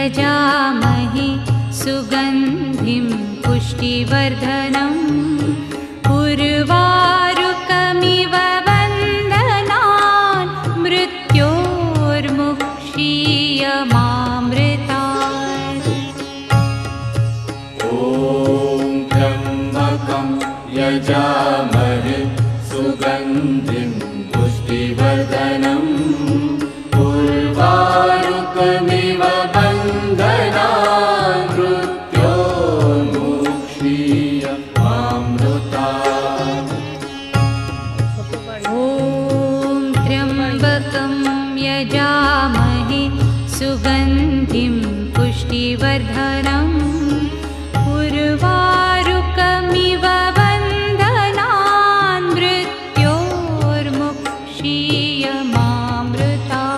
यजामहे सुगन्धिं पुष्टिवर्धनम् उर्वारुकमिव वन्दनान् मृत्योर्मुक्षीयमामृतात्। ॐ त्र्यम्बकं यजामहे सुगन्धिं पुष्टिवर्धनम् उर्वारुकमिव वन्दनान् मृत्योर्मुक्षीयमामृतात्। ॐ त्र्यम्बकं यजामहे सुगन्धिं पुष्टिवर्धनम् उर्वारुकमिव